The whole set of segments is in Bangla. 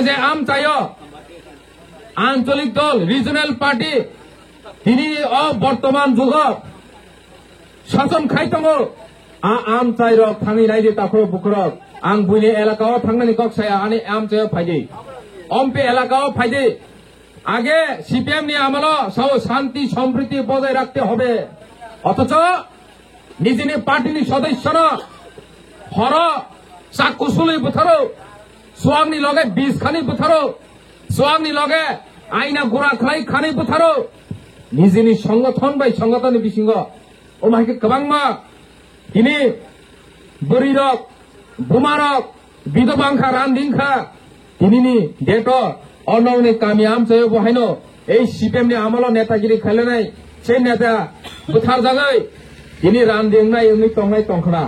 যে আম চাই আঞ্চলিক দল রিজনাল পার্টি তিনি বর্তমান যুগ শাসন খাইতङ আম চাই রক থাङै रायजो ताखर बुखरक आं बुइने एलाकायाव थांनानै कक्साया आनि आम चाय फाइदे अम्पे एलाकायाव फाइदे আগে সিপিএম নি আমল সব শান্তি সম্প্রীতি বজায় রাখতে হবে অথচ নিজেনি পার্টিনি সদস্যরা হর চাকুসুলি বুথারো সোয়াংনি লগে 20 খানি বুথারো সোয়াংনি লগে আইনা গোড়া খাই খানি বুথারো নিজেনি সংগঠন বাই সংগঠন বিসিঙ্গ ও মাইকে গোबांमा তিনি বরিরক বুমারক বিধবাংখা রানদিংখা তিনিনি ডেট অনৌনি কামি আম চাই বহাইनो এই সিপিএম নি আমল নেতাগিরি খাইলেনাय সেই নেতা বুথার জাগায় তিনি রানদিংনাय এমনি টংনাय টংখনা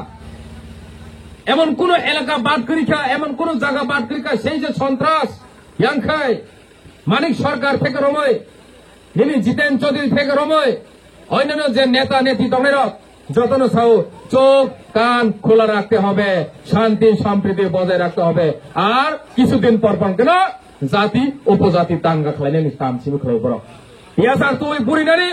এমন কোন এলাকা বাদ করিখা এমন কোন জায়গা বাদ করিখা সেই যে সন্ত্রাস ইয়াংখাই মানিক সরকার থেকে রময় তিনি জিতেন চৌধুরী থেকে রময় অন্যান্য যে নেতা নেত্রী দলের যতন সাউ চোখ কান খোলা রাখতে হবে শান্তি সম্প্রীতি বজায় রাখতে হবে আর কিছুদিন পর কেন জাতি উপজাতি দাঙ্গা খাইলেনি তামসিবো খাই বড় ইয়াসার তুই বুড়িনারি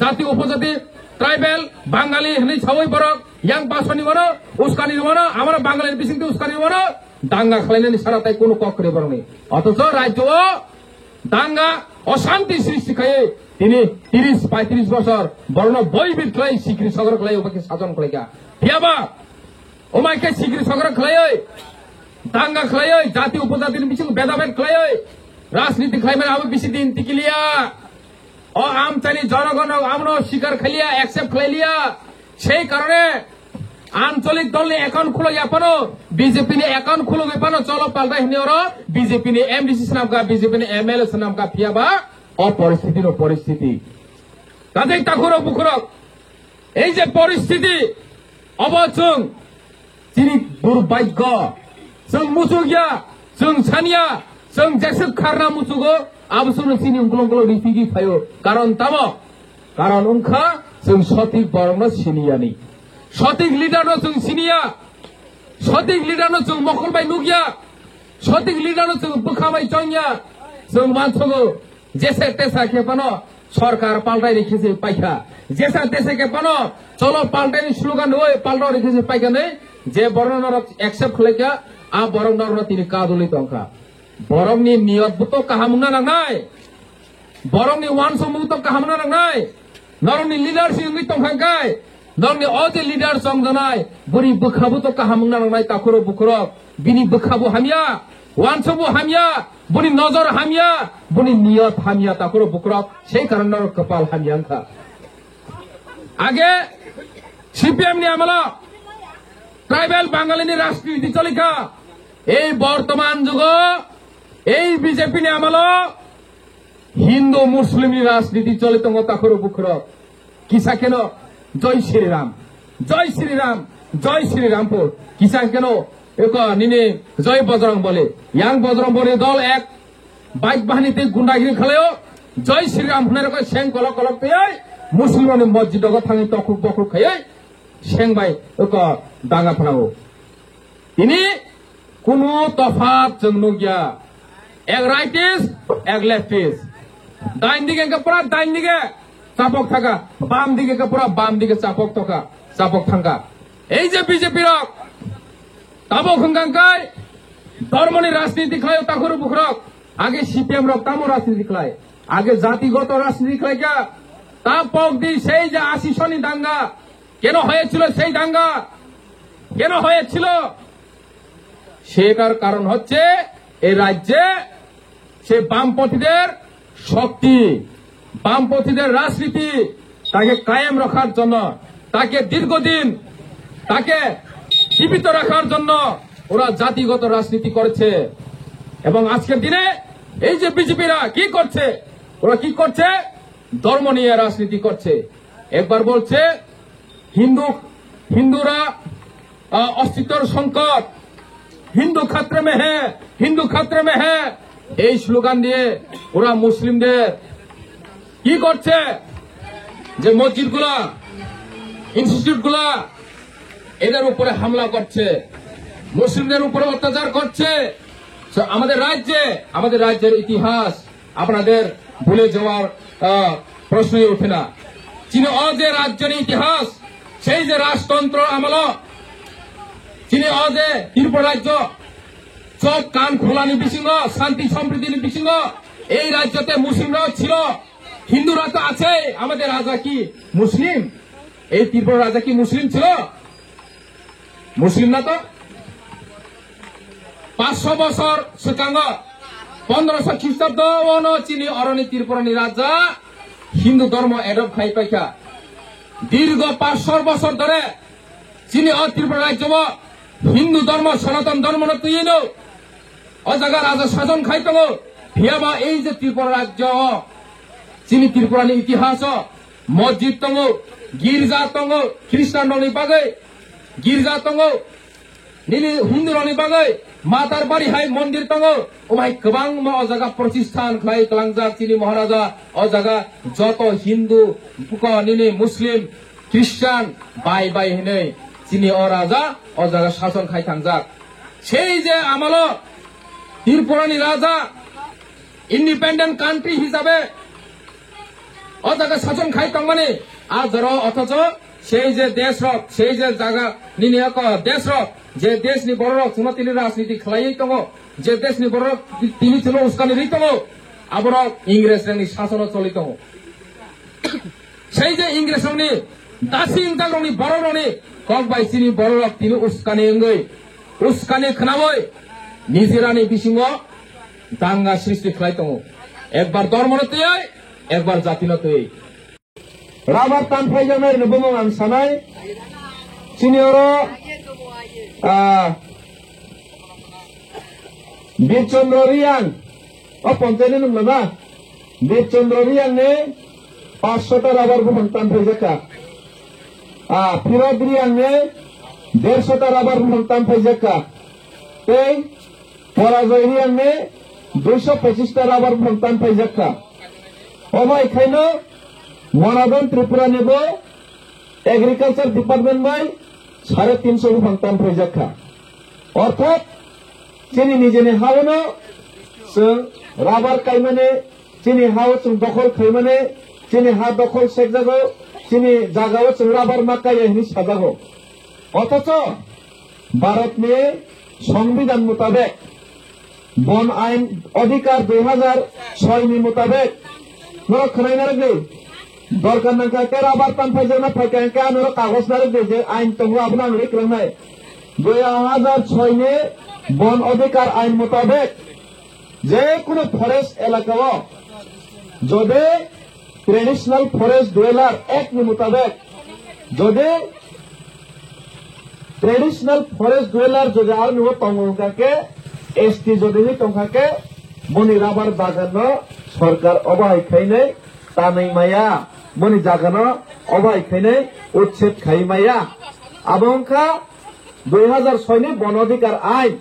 জাতি উপজাতি ট্রাইবেল বাঙালি হনি সবাই বড় ইয়াং পাসনি বড় উস্কানি বড় আমরা বাঙালির বিসিংতে উস্কানি বড় দাঙ্গা খাইলেনি সারা তাই কোনো কক্ষরে বড় নেই অথচ রাজ্য দাঙ্গা অশান্তি সৃষ্টি খাই তিনি 30-35 বছর বর্ণ বইবিদ খাই সিকরি সগর খাই ওকে শাসন খাইগা হিয়াবা ওমাইকে সিকরি সগর খাই দাঙ্গা খাই জাতি উপজাতির বিসিং ভেদাভেদ খাই রাজনীতি খাইবে আবার বেশি দিন টিকিলিয়া ও আমচানি জনগণ আমরা স্বীকার খাইলিয়া অ্যাকসেপ্ট খাইলিয়া সেই কারণে আঞ্চলিক দল অ্যাকাউন্ট খুলো যাপানো বিজেপি নে অ্যাকাউন্ট খুলো যাপানো চলো পাল্টাই হনি ওর বিজেপি নে এমডিসি নাম কা বিজেপি নে এমএলএ নাম কা ফিয়াবা পরিস্থিতি কাজেই তাখর বুখরক এই যে পরিস্থিতি অবচং তিনি দুর্ভাগ্য जों मुसुगिया जों सानिया जों जेसे खारना मुसुगो आबसुनो सिनि उंगलंगलो रिफिगि फायो कारण उनखा जों सঠিক बरंनो सिनियानि सঠিক लिडारनो जों सिनिया सঠিক लिडारनो जों मखलबाय नुगिया सঠিক लिडारनो जों बोखाबाय जंया जों मानसगो जेसे तेसा खेपानो सरकार पाल्टाय रेखेसे पाइखा जेसा तेसे खेपानो चलो पाल्टायनि स्लोगान होय पाल्टाव रेखेसे पाइखा नै जे बरनर एक्सेप्ट खलेका आ बरंनर তিনি কাদুলি তংখা বরংনি নিয়তবুতো কাহামুনা নাংনাই বরংনি ওয়ানসমুতো কাহামুনা নাংনাই নরংনি লিডারশিপ নি তংখাঙ্কাই নরংনি অজে লিডার সংজনাই বরি বখাবুতো কাহামুনা নাংনাই তাখরো বুখরক বিনি বখাবু হামিয়া ওয়ানসমু হামিয়া বনি নজর হামিয়া বনি নিয়ত হামিয়া তাখরো বুখরক সেই কারণে কপাল হামিয়াংখা আগে সিপিএম নি আমলা ট্রাইবেল বাঙালিনি রাজনীতি চলিখা এই বর্তমান যুগ এই বিজেপি নি আমল হিন্দু মুসলিম রাজনীতি চলিত তাখর বুখরক কিসা কেন জয় শ্রীরাম জয় শ্রীরাম জয় শ্রীরামপুর কিসা কেন এক নিনে জয় বজরং বলে ইয়াং বজরং বলে দল এক বাইক বাহিনীতে গুন্ডাগিরি খেলেও জয় শ্রীরাম হনের সেং কলক কলক পেয়ে মুসলমানের মসজিদ থাঙি তখুক বখুক খাই সেংবাই এক দাঙ্গা ফোনাও তিনি কোন তফাৎ जों नुगिया এক রাইটিস্ট এক লেফটিস্ট ডাইন দিকে পুরা ডাইন দিকে চাপক থাকা বাম দিকে পুরা বাম দিকে চাপক থাকা এই যে বিজেপি রক তাবো খঙ্গাঙ্কাই ধর্মনি রাজনীতি খায় তাখর বুখরক আগে সিপিএম রক তামো রাজনীতি খায় আগে জাতিগত রাজনীতি খায় কা তা পক দি সেই যে 80 সনি দাঙ্গা কেন হয়েছিল সেই দাঙ্গা কেন হয়েছিল সেটার কারণ হচ্ছে এই রাজ্যে সে বামপন্থীদের শক্তি বামপন্থীদের রাজনীতি তাকে কায়েম রাখার জন্য তাকে দীর্ঘদিন তাকে জীবিত রাখার জন্য ওরা জাতিগত রাজনীতি করেছে এবং আজকের দিনে এই যে বিজেপিরা কি করছে ওরা কি করছে ধর্ম নিয়ে রাজনীতি করছে একবার বলছে হিন্দুরা अस्तित्व संकट हिंदू खतरे में है हिंदू खतरे में है এই স্লোগান দিয়ে ওরা মুসলিমদের কি করছে যে মসজিদগুলা ইনস্টিটিউটগুলা এদের উপরে হামলা করছে মুসলিমদের উপরে অত্যাচার করছে আমাদের রাজ্যের ইতিহাস আপনাদের ভুলে যাওয়ার প্রশ্নই ওঠে না। চীন যে রাজ্যের ইতিহাস সেই যে রাজতন্ত্র আমল চীনে যে ত্রিপুরা রাজ্য চোখ কান খোলানি বিসিংহ শান্তি সম্প্রীতি বিসিংহ এই রাজ্যতে মুসলিমরাও ছিল, হিন্দুরা তো আছে। আমাদের রাজা কি মুসলিম? এই ত্রিপুরা রাজা কি মুসলিম ছিল? মুসলিম না তো। 500 বছর সিকাঙ্গ 1500 খ্রিস্টাব্দ চিনি অরণি ত্রিপুরানি রাজা হিন্দু ধর্ম এডপ খাই পাইকা দীর্ঘ 500 বছর ধরে চিনি ত্রিপুরা রাজ্য হিন্দু ধর্ম সনাতন ধর্ম তুই অজাগা রাজা শাসন খাইতব ভিয়াবা এই যে ত্রিপুরা রাজ্য চিনি ত্রিপুরানি ইতিহাস মসজিদ দङ, गिर्जा दङ, ख्रिस्टाननि बागै गिर्जा दङ, निनि हिन्दुनि बागै मातार बारि हाय मन्दिर दङ, ओमाय गोबां अजागा प्रतिष्ठान खाय कलांजाक चिनि महाराजा अजागा जत हिन्दु बुक निनि मुस्लिम ख्रिस्टान बाय बाय हिनै चिनि राजा अजागा शासन खाय थांजाक সেই যে আমল ত্রিপুরানি রাজা ইন্ডিপেন্ডেন্ট কান্ট্রি হিসাবে অজাগা শাসন খাই তংমানে আজর অথচ সেই যে দেশ রক সেই যে জায়গা নিনি দেশ রক যে দেশ নি বড় রক তিনি রাজনীতি খেলাই দङ যে দেশ নি বড় তিনি ছিল উস্কানি রই দङ আবার ইংরেজ নি শাসন চলি দङ সেই যে ইংরেজ নি দাসিং জাগনি বড় রনি কক বাই চিনি বড় রক তিনি উস্কানি এঙ্গই উস্কানি খনাবই নিজেরানি বিসিংহ দাঙ্গা সৃষ্টি খেলাই দङ একবার ধর্মনতে একবার জাতিনতে রাবার টান ফাইজামের নবম আন সানাই সিনিয়র বীরচন্দ্র রিয়াং পঞ্চায়েত নুমলা না বীরচন্দ্র রিয়াং নে 500টা রাবার বুহন টান ফাইজাকা ফিরোজ রিয়াং নে 150টা রাবার বুহন টান ফাইজাকা এই পরাজয় রিয়াং নে 225টা রাবার বুহন টান ফাইজাকা অবাই খাইনো মনাদন ত্রিপুরা নেব এগ্রিকালচার ডিপার্টমেন্ট বাই 350 বুফাং টান ফাইজাকা অর্থাৎ চিনি নিজেনে হাওনো जों রাবার কাইমানে চিনি হাও जों দখল খাইমানে চিনি হা দখল সেকজাগো চিনি জাগাও जों রাবার মাকায় হিনি সাজাগো অথচ ভারত में সংবিধান মোতাবেক বন আইন অধিকার 2006 नि মোতাবেক নর খনাইনা রাখবে দরকার না কে রাবার টান ফাইজানা ফাইকা কে নর কাগজ না রাখবে যে আইন তো আপনা আমি লিখলাম 2006 ने বন অধিকার আইন মোতাবেক যে কোনো ফরেস্ট এলাকাও যদি ট্রেডিশনাল ফরেস্ট ডুয়েলার অ্যাক্ট নি মোতাবেক যদি ট্রেডিশনাল ফরেস্ট ডুয়েলার যদি আর নো তংকাকে এসটি যদি নি তংকাকে মনি রাবার বাগান সরকার অবাই খাইনে তানাই মায়া মনি জাগানো অবাই খাইনে উচ্ছেদ খাই মায়া আবংকা 2006 নি বন অধিকার আইন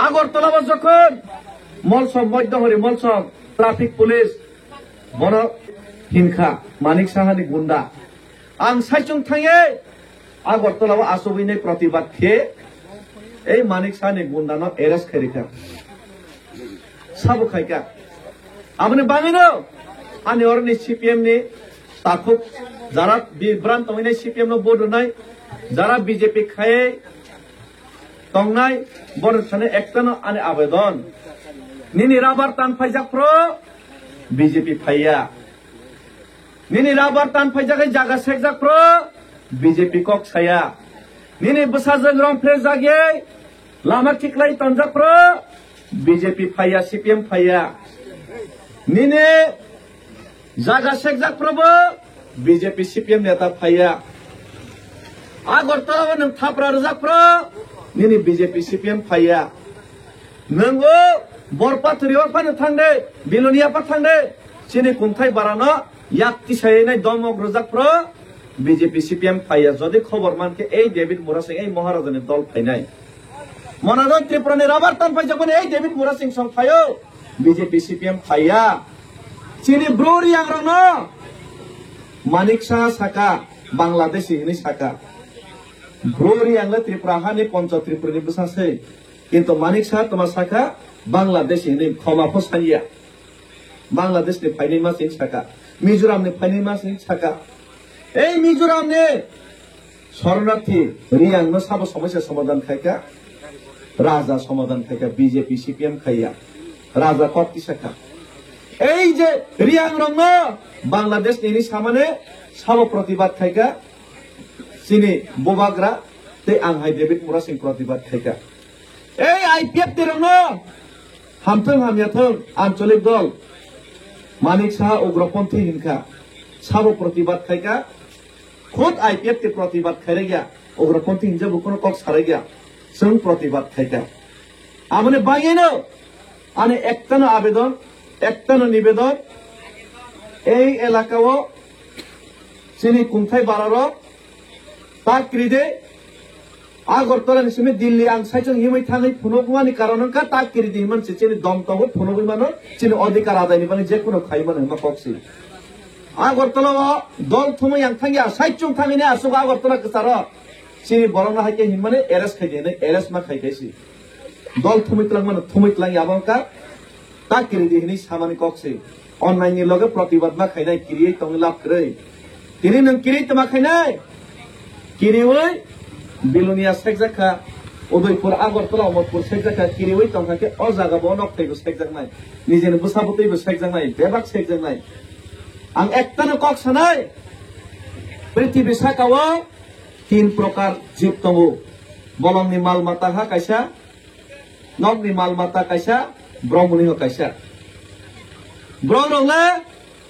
আগরতলা যখন মলসম মধ্যহরি মলসম ট্রাফিক পুলিশ বন হিংসা মানিক সাহানি গুন্ডা আং সাইচুং থাঙে আগরতলাও আসবিনে প্রতিবাদ খে এই মানিক সাহানি গুন্ডানো এরেস্ট খাইরিখা সাবু খাইকা আপনি বাঙিনো আনি অরনি সিপিএম নি তাকুক যারা বিভ্রান্ত হইনাই সিপিএম নো বোর্ড নাই যারা বিজেপি খায় তংনাই বড় থানে একটানো আনে আবেদন নিনি রাবার টান ফাইজাপ্র বিজেপি ফাইয়া নিনি রাবার টান ফাইজাকে জায়গা সেকজাপ্র বিজেপি কক ছায়া নিনি বসাজং রং ফ্রেজ জাগে লামা ঠিকলাই তঞ্জাপ্র বিজেপি ফাইয়া সিপিএম ফাইয়া নিনি জায়গা সেকজাপ্রব বিজেপি সিপিএম নেতা ফাইয়া আগরতলা নং থাপরা রজাপ্র নিনি বিজেপি সিপিএম ফাইয়া নঙ্গো বরপাথুরিও ফানে থাंदे बिलोनिया पा थांदे सिनि कुंथाय बारानो याक्ति सायनाय दमक रजाप्र বিজেপি সিপিএম ফাইয়া যদি খবর মানকে এই ডেভিড মুরা সিং এই মহারাজনের দল ফাইনাই মনাদন ত্রিপুরানি রাবার টান ফাইজাবনে এই ডেভিড মুরা সিং সং ফাইও বিজেপি সিপিএম ফাইয়া চিনি ব্রোরি আংরনো মানিক শাহ সাকা বাংলাদেশি হিনি সাকা ব্রোরি আংলা ত্রিপুরা হানি পঞ্চ ত্রিপুরানি বসাসে কিন্তু মানিক সাহা তোমার শাখা বাংলাদেশ হিনে ক্ষমা ফসাইয়া বাংলাদেশ ने फाइनल मास इन शाखा मिजोराम ने फाइनल मास इन शाखा ए मिजोराम ने शरणार्थी रियांग न सब समस्या समाधान खायका राजा समाधान खायका बीजेपी सीपीएम खाइया राजा कति शाखा এই যে রিয়াং রং বাংলাদেশ নিনি সামনে সাব প্রতিবাদ খাইকা চিনি বোবাগ্রা তে আংহাই ডেভিড মুরা সিং প্রতিবাদ খাইকা এই আইপিএফ তে রং হামথং হামিয়াথং আঞ্চলিক দল মানিক সাহা উগ্রপন্থী হিনকা সাব প্রতিবাদ খাইকা खुद आईपीएफ के प्रतिबाद खाई गया उग्रपंथी हिंसा बुकुन कक सारे गया जों प्रतिबाद खाइका आमने बायनो आने एकतानो आवेदन एकतानो निवेदन এই এলাকাও চিনি কুমথাই বারারো তাকরিদে আগরতলা নিসিমে দিল্লি আং সাইজং হিमै थाङै फुनगुमानि कारणनका ताकरिदे मानसि चिनि दमताव फुनगुमानो चिनि अधिकार आदायनि बानि जेकुनो खाइमानो मा कक्सि আগরতলা দল থুमै आं थांगिया साइचुं थाङैने आसुग আগরতলা कसारो चिनि बरंना हाइके हिमाने एरेस खाइदेने एरेस मा खाइदैसि दल थुमैतलां मानो थुमैतलां याबंका ताकरिदे हिनि सामानि कक्सि অনলাইনে লগে প্রতিবাদ মা খাইনাই কিরিয়ে তংলা লাভ করে তিনি নং কিরিয়ে তমা খাইনাই কিরিওই বিলুনিয়া সেকজাখা উদয়পুর আগরতলা অমরপুর সেকজাখা কিরিওই তংখাকে অ জায়গা বনক থাইবো সেকজাকনাই নিজেন বুসাবুতৈবো সেকজাকনাই বেবাক সেকজাকনাই আং একটানো কক সানাই পৃথিবী সাকাও তিন প্রকার জীব দङ বলংনি মালমাতা হা কাইসা নগনি মালমাতা কাইসা ব্রহ্মনি হা কাইসা Brongla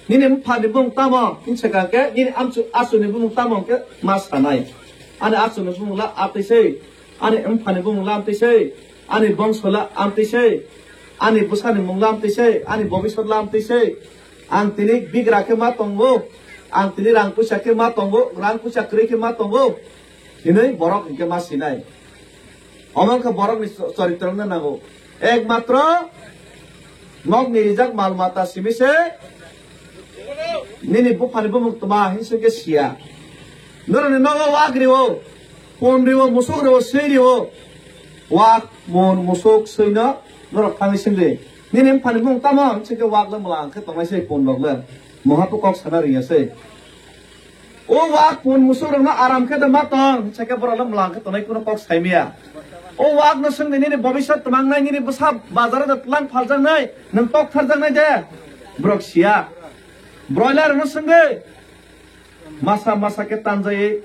nini mpani bung tamo insaka ke nini amsu asuni bung tamo ke masanai ane asuni bung la aptise ane mpani bung la aptise ane bongsola aptise ane busani bung la aptise ane bobisot la aptise ang tini bigra ke matongo ang tini rangpusa ke matongo rangpusa kre ke matongo ini borok ke masinai omong ke borok ni caritrana nago ekmatro Nog nirijak malmata simise nini bufani bumuk tuma hinsuke sia nurani nogo wagriwo pondriwo musukriwo seiriwo wag mon musuk seina norok tangi singri nini mpani bumuk tama hinsuke wagla mulang ke tomai sei pondogla mohapu kok sanari yase o wag pon musuk na aram ke da matong hinsuke borala mulang ke tomai kuno kok saimia o wag no sing nini bobisat tamangnai nini besab bazar da tlang phaljangnai nang tok tharjangnai de broksia broiler no singe masa masa ke tanjai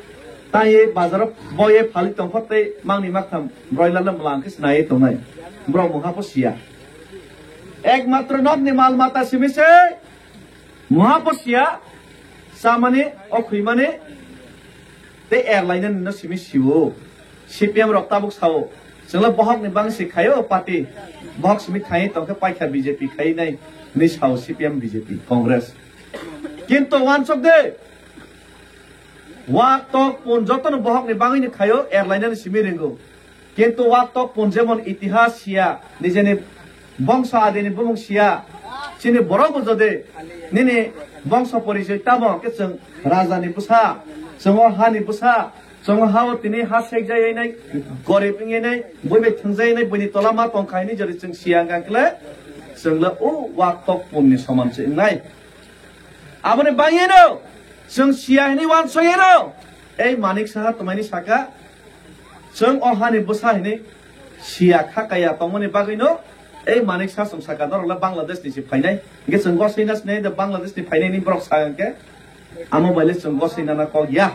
taye bazar boye phali tongphate mangni makham broiler lam lang ke snai tongnai bro moha posia ekmatro nobni mal mata simise moha posia samane okhuimane te airline no simisiwo CPM roktabuk sao जोंला बहक नि बांसि खायो पार्टी बहक सिमि खाइ तंके पाइखा बीजेपी खाइ नै नि साउ CPM बीजेपी कांग्रेस किन्तु वानसक दे वा तो पुन जतन बहक नि बांगि नि खायो एयरलाइन नि सिमि रेंगो किन्तु वा तो पुन जेमन इतिहास सिया निजेनि बंश आदिनि बुमुं सिया सिनि बरगो जदे निनि बंश परिचय ताबो के जों राजानि बुसा जों हानि बुसा जों हाव तिनि हा सेक जाय नै गरिब नै बयबे थंजाय नै बयनि तलामा तंखायनि जरि जों सियां गांकले जोंला ओ वाक तक पुननि समान से नाय आबने बायनो जों सियानि वान सयनो ए मानिक साहा तमायनि साका जों अहानि बुसाहिनि सिया खाकाया तंमनि बागैनो ए मानिक साहा जों साका दरला बांलादेशनि सि फायनाय गे जों गसैनास नै द बांलादेशनि फायनायनि ब्रक सागांके आमो बायले जों गसैना ना कल या